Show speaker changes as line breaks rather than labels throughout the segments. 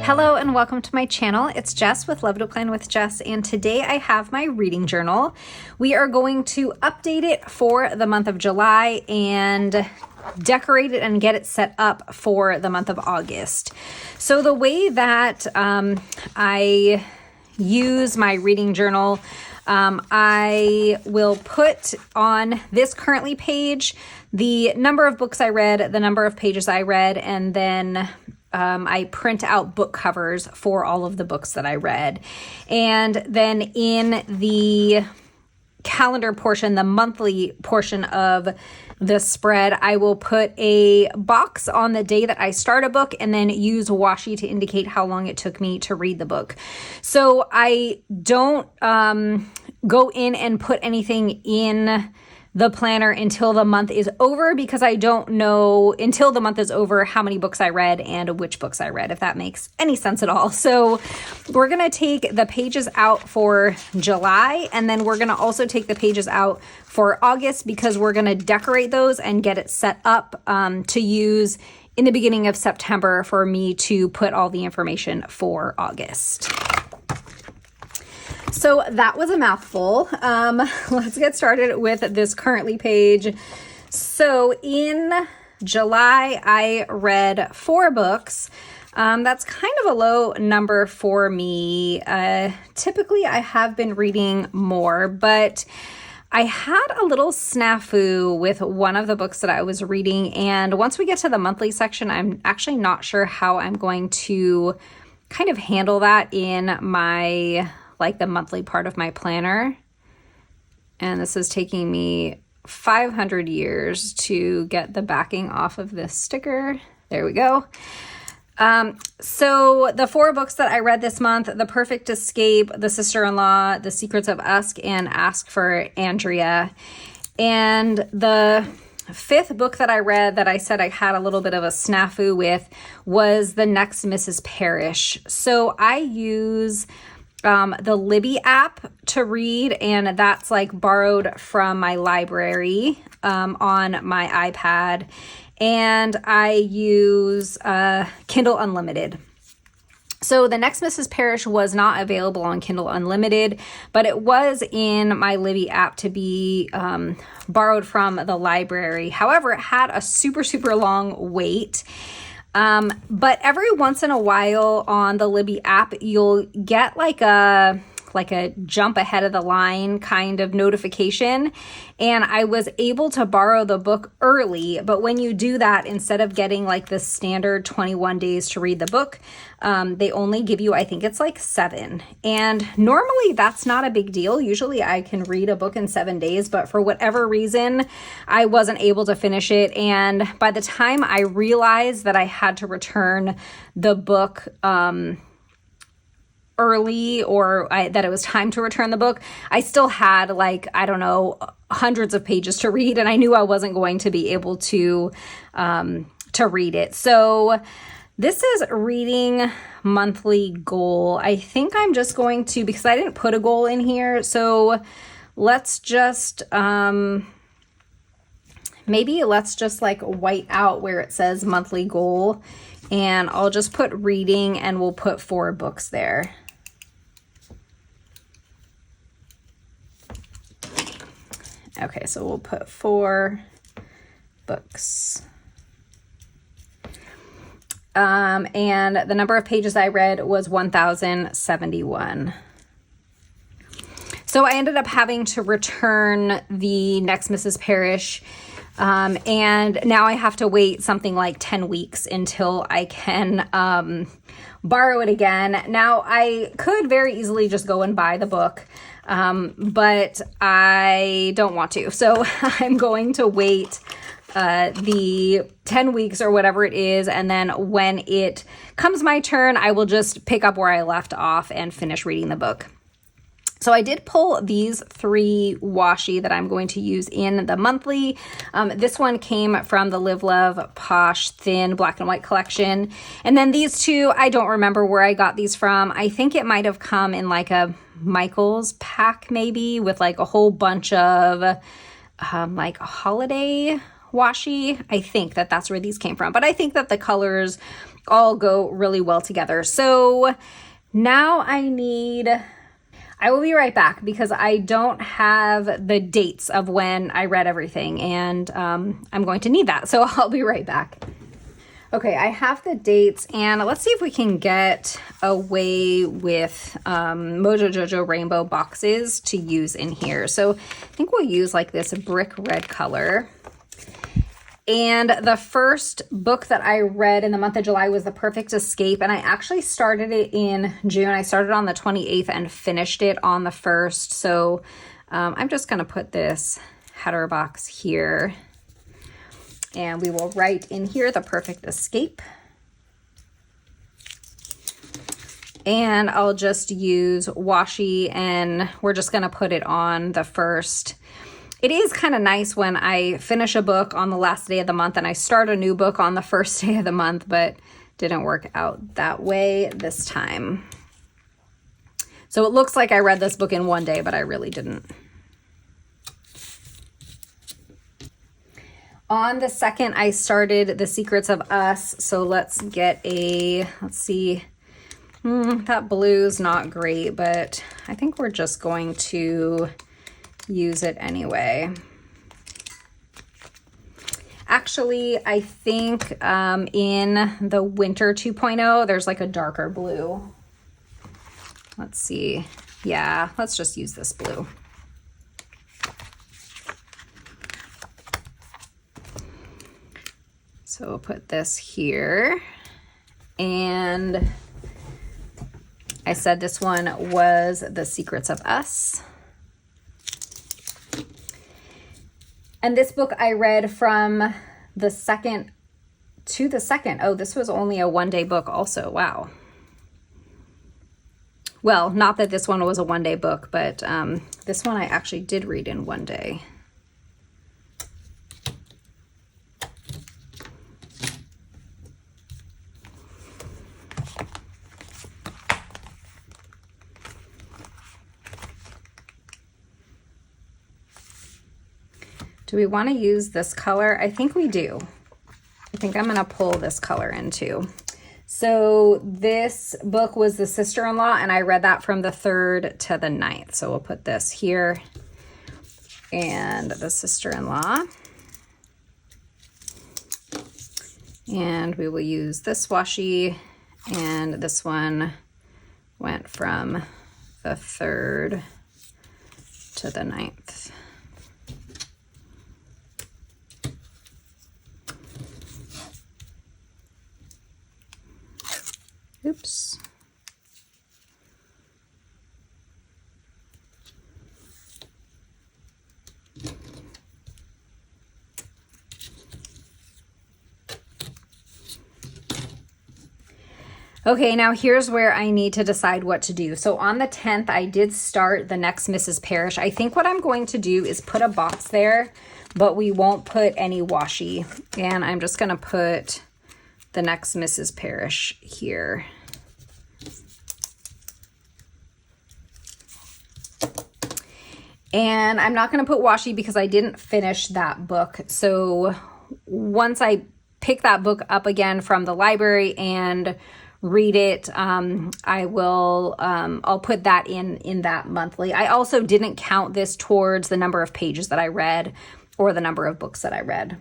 Hello and welcome to my channel. It's Jess with Love to Plan with Jess, and today I have my reading journal. We are going to update it for the month of July and decorate it and get it set up for the month of August. So the way that I use my reading journal, I will put on this currently page the number of books I read, the number of pages I read, and then I print out book covers for all of the books that I read. And then in the calendar portion, the monthly portion of the spread, I will put a box on the day that I start a book and then use washi to indicate how long it took me to read the book. So I don't go in and put anything in the planner until the month is over, because I don't know until the month is over how many books I read and which books I read, if that makes any sense at all. So we're going to take the pages out for July, and then we're going to also take the pages out for August, because we're going to decorate those and get it set up to use in the beginning of September for me to put all the information for August. So that was a mouthful. Let's get started with this currently page. So in July, I read 4 books. That's kind of a low number for me. Typically, I have been reading more, but I had a little snafu with one of the books that I was reading. And once we get to the monthly section, I'm actually not sure how I'm going to kind of handle that in my the monthly part of my planner. And this is taking me 500 years to get the backing off of this sticker. There we go. So the 4 books that I read this month: The Perfect Escape, The Sister-in-Law, The Secrets of Usk, and Ask for Andrea. And the 5th book that I read that I said I had a little bit of a snafu with was The Next Mrs. Parrish. So I use the Libby app to read, and that's borrowed from my library on my iPad, and I use Kindle Unlimited. So The Next Mrs. Parrish was not available on Kindle Unlimited, but it was in my Libby app to be borrowed from the library. However, it had a super, super long wait. But every once in a while on the Libby app, you'll get a jump ahead of the line kind of notification. And I was able to borrow the book early, but when you do that, instead of getting the standard 21 days to read the book, they only give you, I think it's 7. And normally that's not a big deal. Usually I can read a book in 7 days, but for whatever reason, I wasn't able to finish it. And by the time I realized that I had to return the book, early, or that it was time to return the book, I still had hundreds of pages to read, and I knew I wasn't going to be able to read it. So this is reading monthly goal. I think I'm just going to, because I didn't put a goal in here, so let's just white out where it says monthly goal, and I'll just put reading, and we'll put 4 books there. Okay, so we'll put 4 books. And the number of pages I read was 1,071. So I ended up having to return The Next Mrs. Parrish, and now I have to wait something like 10 weeks until I can borrow it again. Now, I could very easily just go and buy the book, but I don't want to. So I'm going to wait the 10 weeks or whatever it is, and then when it comes my turn, I will just pick up where I left off and finish reading the book. So I did pull these 3 washi that I'm going to use in the monthly. This one came from the Live Love Posh Thin Black and White collection. And then these 2, I don't remember where I got these from. I think it might have come in a Michael's pack maybe, with a whole bunch of holiday washi. I think that that's where these came from, but I think that the colors all go really well together. So now I will be right back because I don't have the dates of when I read everything, and I'm going to need that. So I'll be right back. Okay, I have the dates, and let's see if we can get away with Mojo Jojo Rainbow boxes to use in here. So I think we'll use like this brick red color. And the first book that I read in the month of July was The Perfect Escape, and I actually started it in June. I started on the 28th and finished it on the 1st. So I'm just going to put this header box here, and we will write in here The Perfect Escape. And I'll just use washi, and we're just going to put it on the 1st. It is kind of nice when I finish a book on the last day of the month and I start a new book on the first day of the month, but didn't work out that way this time. So it looks like I read this book in one day, but I really didn't. On the 2nd, I started The Secrets of Us. So let's see. That blue's not great, but I think we're just going to use it anyway. Actually, I think in the Winter 2.0, there's like a darker blue. Let's see. Yeah, let's just use this blue. So we'll put this here. And I said this one was The Secrets of Us. And this book I read from the 2nd to the 2nd. Oh, this was only a one-day book also. Wow. Well, not that this one was a one-day book, but this one I actually did read in one day. Do we want to use this color? I think we do. I think I'm going to pull this color in too. So this book was The Sister-in-Law, and I read that from the 3rd to the 9th. So we'll put this here and The Sister-in-Law. And we will use this washi, and this one went from the 3rd to the 9th. Oops. Okay, now here's where I need to decide what to do. So on the 10th, I did start The Next Mrs. Parrish. I think what I'm going to do is put a box there, but we won't put any washi. And I'm just going to put The Next Mrs. Parrish here. And I'm not going to put washi because I didn't finish that book. So once I pick that book up again from the library and read it, I'll put that in that monthly. I also didn't count this towards the number of pages that I read or the number of books that I read.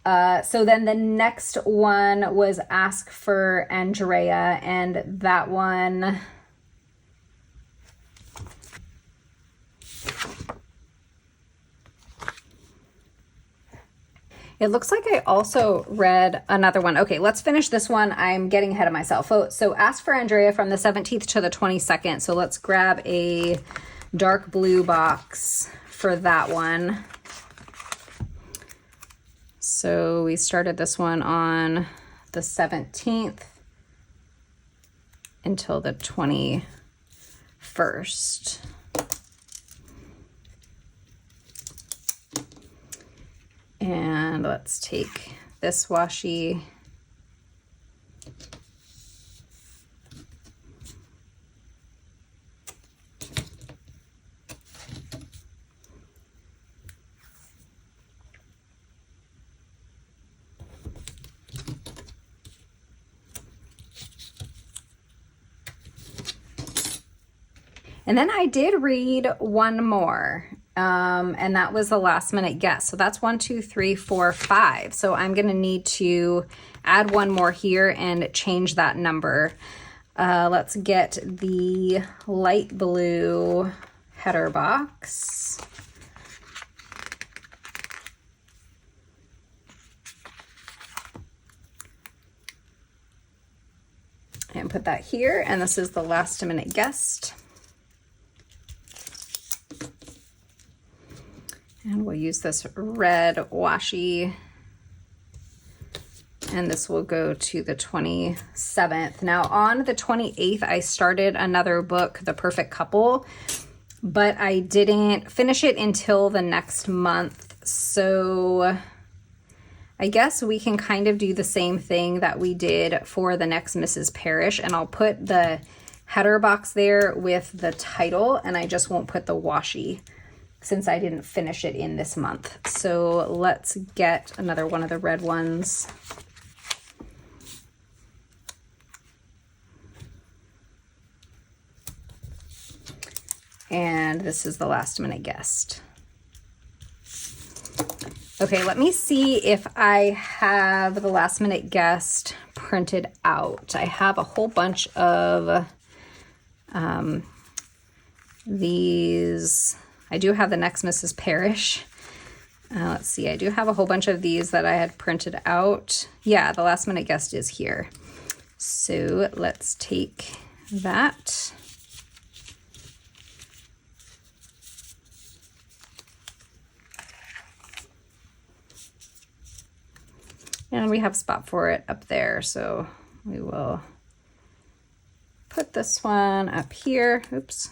So then the next one was Ask for Andrea, and that one, it looks like I also read another one. Okay, let's finish this one. I'm getting ahead of myself. So Ask for Andrea from the 17th to the 22nd. So let's grab a dark blue box for that one. So we started this one on the 17th until the 21st. And let's take this washi . And then I did read one more, and that was the last minute guess. So that's 1, 2, 3, 4, 5. So I'm going to need to add one more here and change that number. Let's get the light blue header box. And put that here, and this is the last minute guest. And we'll use this red washi, and this will go to the 27th. Now on the 28th, I started another book, The Perfect Couple, but I didn't finish it until the next month. So I guess we can kind of do the same thing that we did for the next Mrs. Parrish, and I'll put the header box there with the title, and I just won't put the washi since I didn't finish it in this month. So let's get another one of the red ones. And this is the last minute guest. Okay, let me see if I have the last minute guest printed out. I have a whole bunch of these. I do have the next Mrs. Parrish. Let's see, I do have a whole bunch of these that I had printed out. Yeah, the last minute guest is here. So let's take that. And we have a spot for it up there, so we will put this one up here. Oops.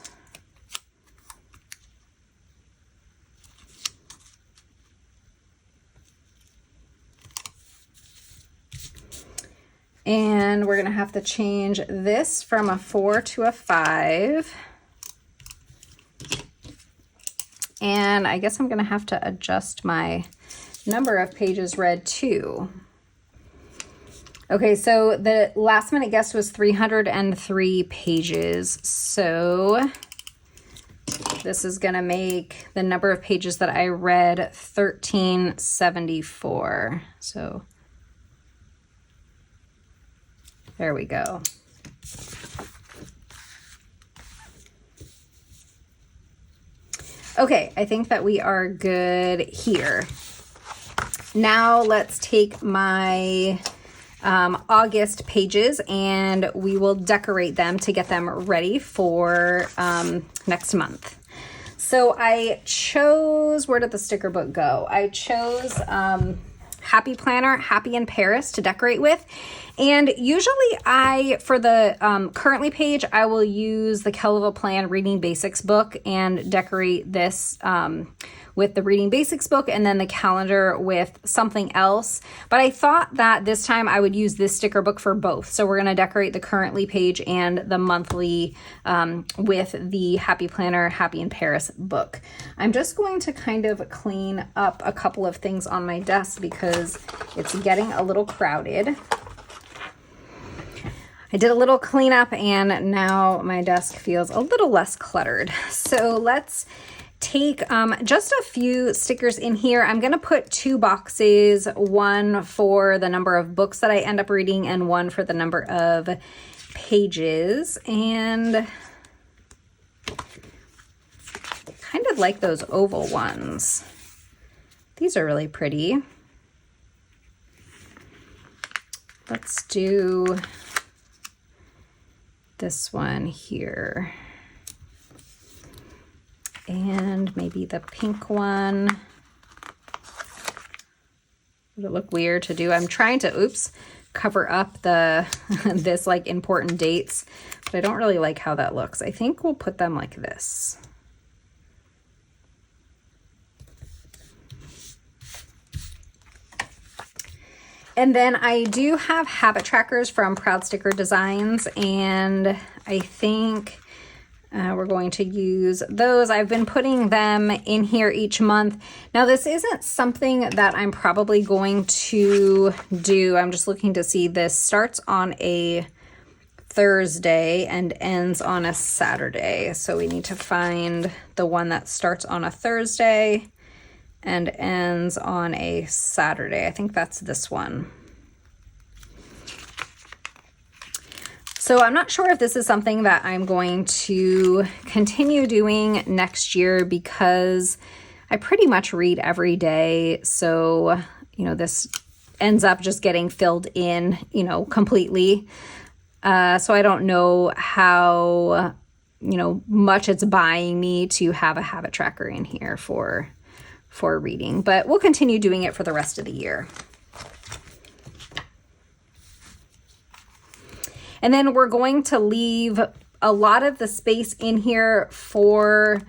And we're gonna have to change this from a 4 to a 5. And I guess I'm gonna have to adjust my number of pages read too. Okay, so the last minute guest was 303 pages. So this is gonna make the number of pages that I read 1374. So there we go. Okay, I think that we are good here. Now let's take my August pages and we will decorate them to get them ready for next month. So I chose, where did the sticker book go? I chose Happy Planner, Happy in Paris to decorate with. And usually for the currently page, I will use the Kelva Plan Reading Basics book and decorate this with the Reading Basics book and then the calendar with something else. But I thought that this time I would use this sticker book for both. So we're gonna decorate the currently page and the monthly with the Happy Planner, Happy in Paris book. I'm just going to kind of clean up a couple of things on my desk because it's getting a little crowded. I did a little cleanup and now my desk feels a little less cluttered. So let's take just a few stickers in here. I'm going to put 2 boxes, one for the number of books that I end up reading and one for the number of pages. And kind of like those oval ones. These are really pretty. Let's do this one here. And maybe the pink one. Would it look weird to do? I'm trying to, cover up the this like important dates, but I don't really like how that looks. I think we'll put them like this. And then I do have habit trackers from Proud Sticker Designs, and I think we're going to use those. I've been putting them in here each month. Now, this isn't something that I'm probably going to do. I'm just looking to see. This starts on a Thursday and ends on a Saturday. So we need to find the one that starts on a Thursday and ends on a Saturday. I think that's this one. So I'm not sure if this is something that I'm going to continue doing next year because I pretty much read every day. So, you know, this ends up just getting filled in, you know, completely. So I don't know how, you know, much it's buying me to have a habit tracker in here for reading, but we'll continue doing it for the rest of the year. And then we're going to leave a lot of the space in here for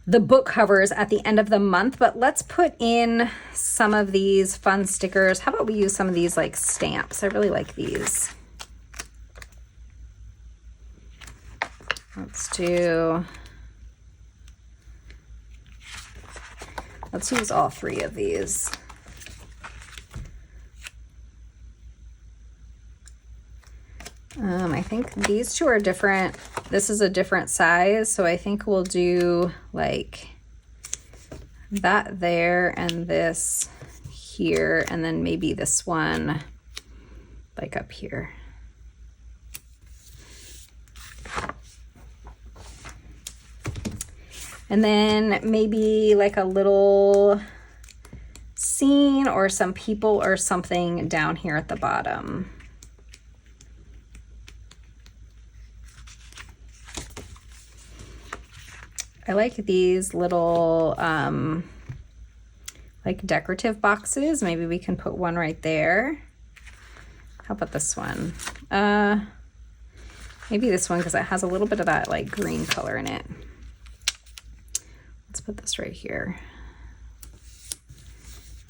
the book covers at the end of the month, but let's put in some of these fun stickers. How about we use some of these like stamps? I really like these. Let's use all three of these. I think these two are different. This is a different size, so I think we'll do like that there and this here, and then maybe this one like up here. And then maybe like a little scene or some people or something down here at the bottom. I like these little like decorative boxes. Maybe we can put one right there. How about this one? Maybe this one because it has a little bit of that like green color in it. Let's put this right here.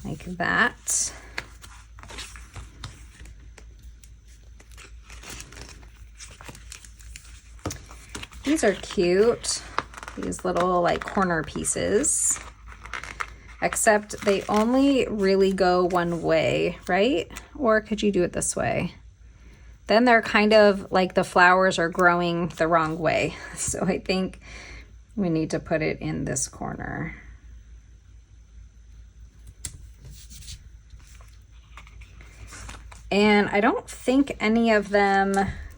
Like that. These are cute. These little like corner pieces, except they only really go one way, right? Or could you do it this way? Then they're kind of like the flowers are growing the wrong way. So I think we need to put it in this corner. And I don't think any of them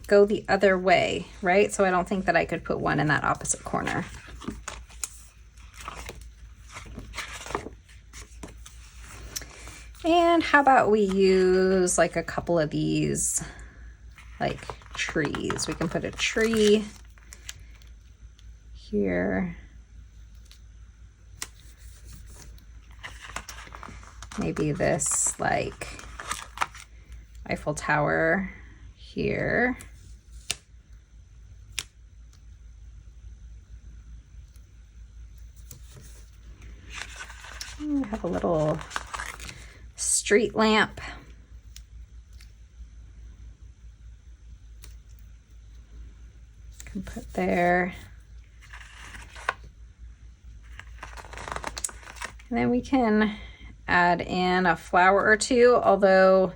go the other way, right? So I don't think that I could put one in that opposite corner. And how about we use like a couple of these like trees? We can put a tree here. Maybe this like Eiffel Tower here. We have a little street lamp. Can put there. And then we can add in a flower or two, although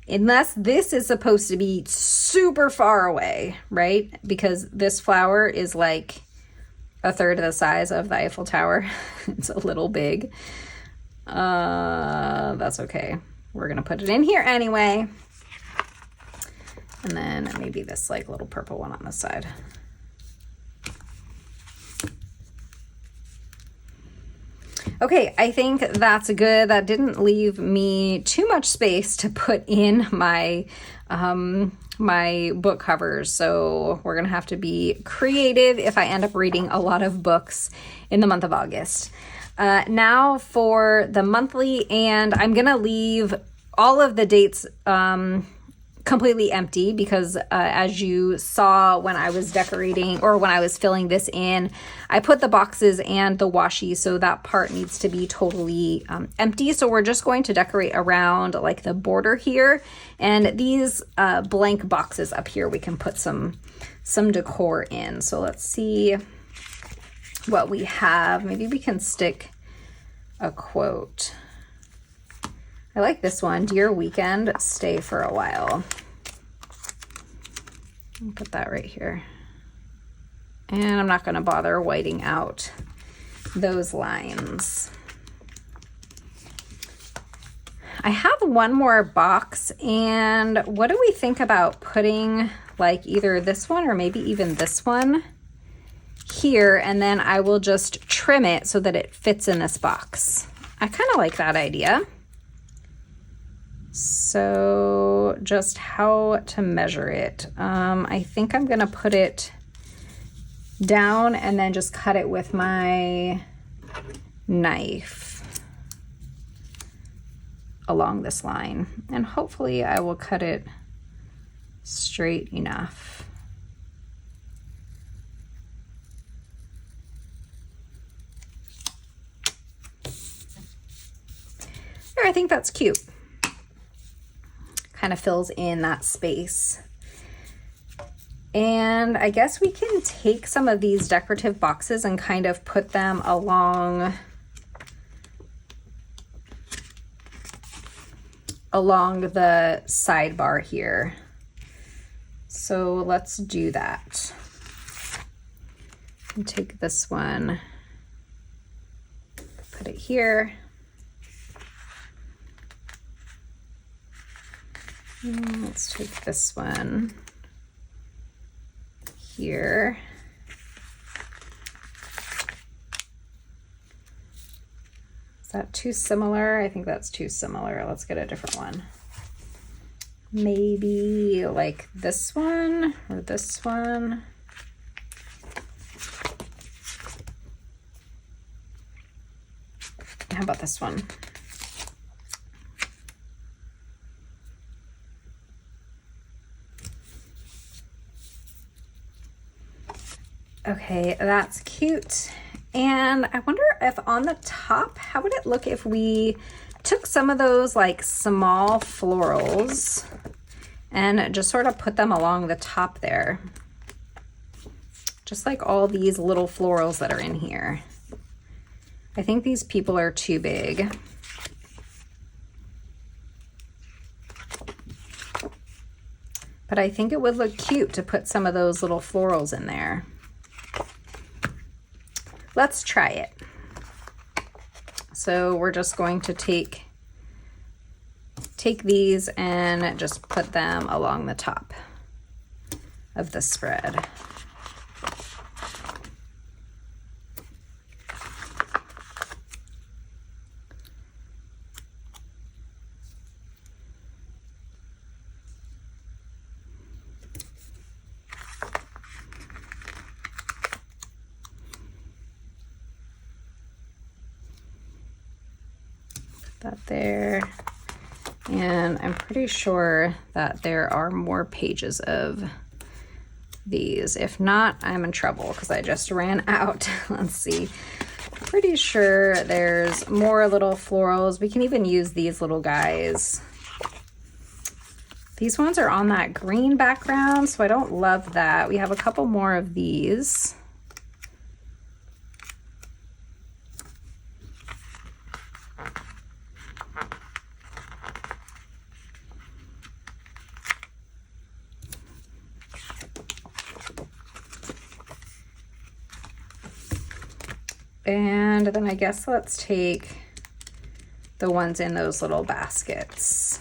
unless this is supposed to be super far away, right? Because this flower is like a third of the size of the Eiffel Tower. It's a little big. That's okay. We're gonna put it in here anyway. And then maybe this like little purple one on the side. Okay, I think that's good. That didn't leave me too much space to put in my my book covers. So we're gonna have to be creative if I end up reading a lot of books in the month of August. Now for the monthly, and I'm gonna leave all of the dates completely empty because as you saw when I was decorating or when I was filling this in, I put the boxes and the washi, so that part needs to be totally empty. So we're just going to decorate around like the border here, and these blank boxes up here we can put some decor in. So let's see what we have. Maybe we can stick a quote. I like this one. Dear Weekend, stay for a while. I'll put that right here. And I'm not going to bother whiting out those lines. I have one more box, and what do we think about putting like either this one or maybe even this one here, and then I will just trim it so that it fits in this box. I kind of like that idea. So just how to measure it. I think I'm gonna put it down and then just cut it with my knife along this line. And hopefully I will cut it straight enough. There, I think that's cute. Kind of fills in that space. And I guess we can take some of these decorative boxes and kind of put them along the sidebar here. So let's do that. And take this one, put it here. And let's take this one here. Is that too similar? I think that's too similar. Let's get a different one. Maybe like this one or this one. How about this one? Okay, that's cute. And I wonder if on the top, how would it look if we took some of those like small florals and just sort of put them along the top there. Just like all these little florals that are in here. I think these people are too big. But I think it would look cute to put some of those little florals in there. Let's try it. So we're just going to take these and just put them along the top of the spread. That there, and I'm pretty sure that there are more pages of these. If not, I'm in trouble because I just ran out. Let's see. Pretty sure there's more little florals. We can even use these little guys. These ones are on that green background, so I don't love that. We have a couple more of these. And then I guess let's take the ones in those little baskets.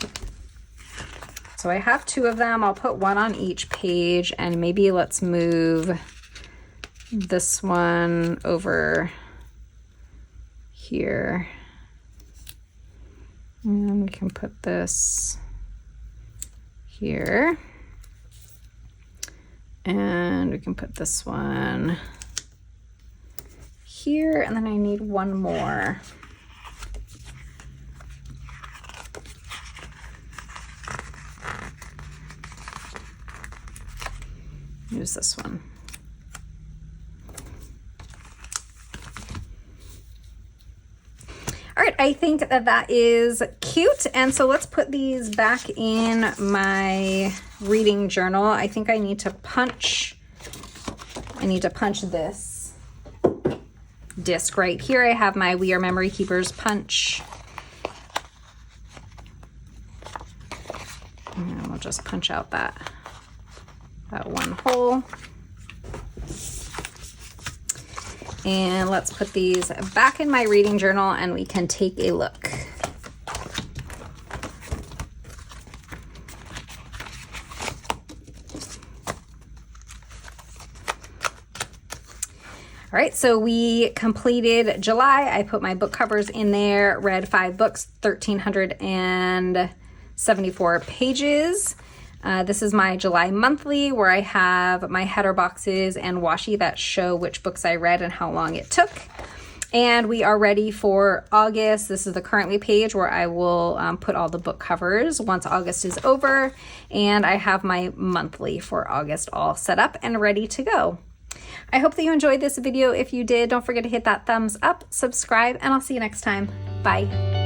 So I have two of them. I'll put one on each page, and maybe let's move this one over here. And we can put this here. And we can put this one here, and then I need one more. Use this one. All right, I think that that is cute. And so let's put these back in my reading journal. I think I need to punch this disc right here. I have my We Are Memory Keepers punch. And we'll just punch out that that one hole. And let's put these back in my reading journal and we can take a look. All right, so we completed July. I put my book covers in there, read 5 books, 1,374 pages. This is my July monthly where I have my header boxes and washi that show which books I read and how long it took. And we are ready for August. This is the currently page where I will put all the book covers once August is over. And I have my monthly for August all set up and ready to go. I hope that you enjoyed this video. If you did, don't forget to hit that thumbs up, subscribe, and I'll see you next time. Bye.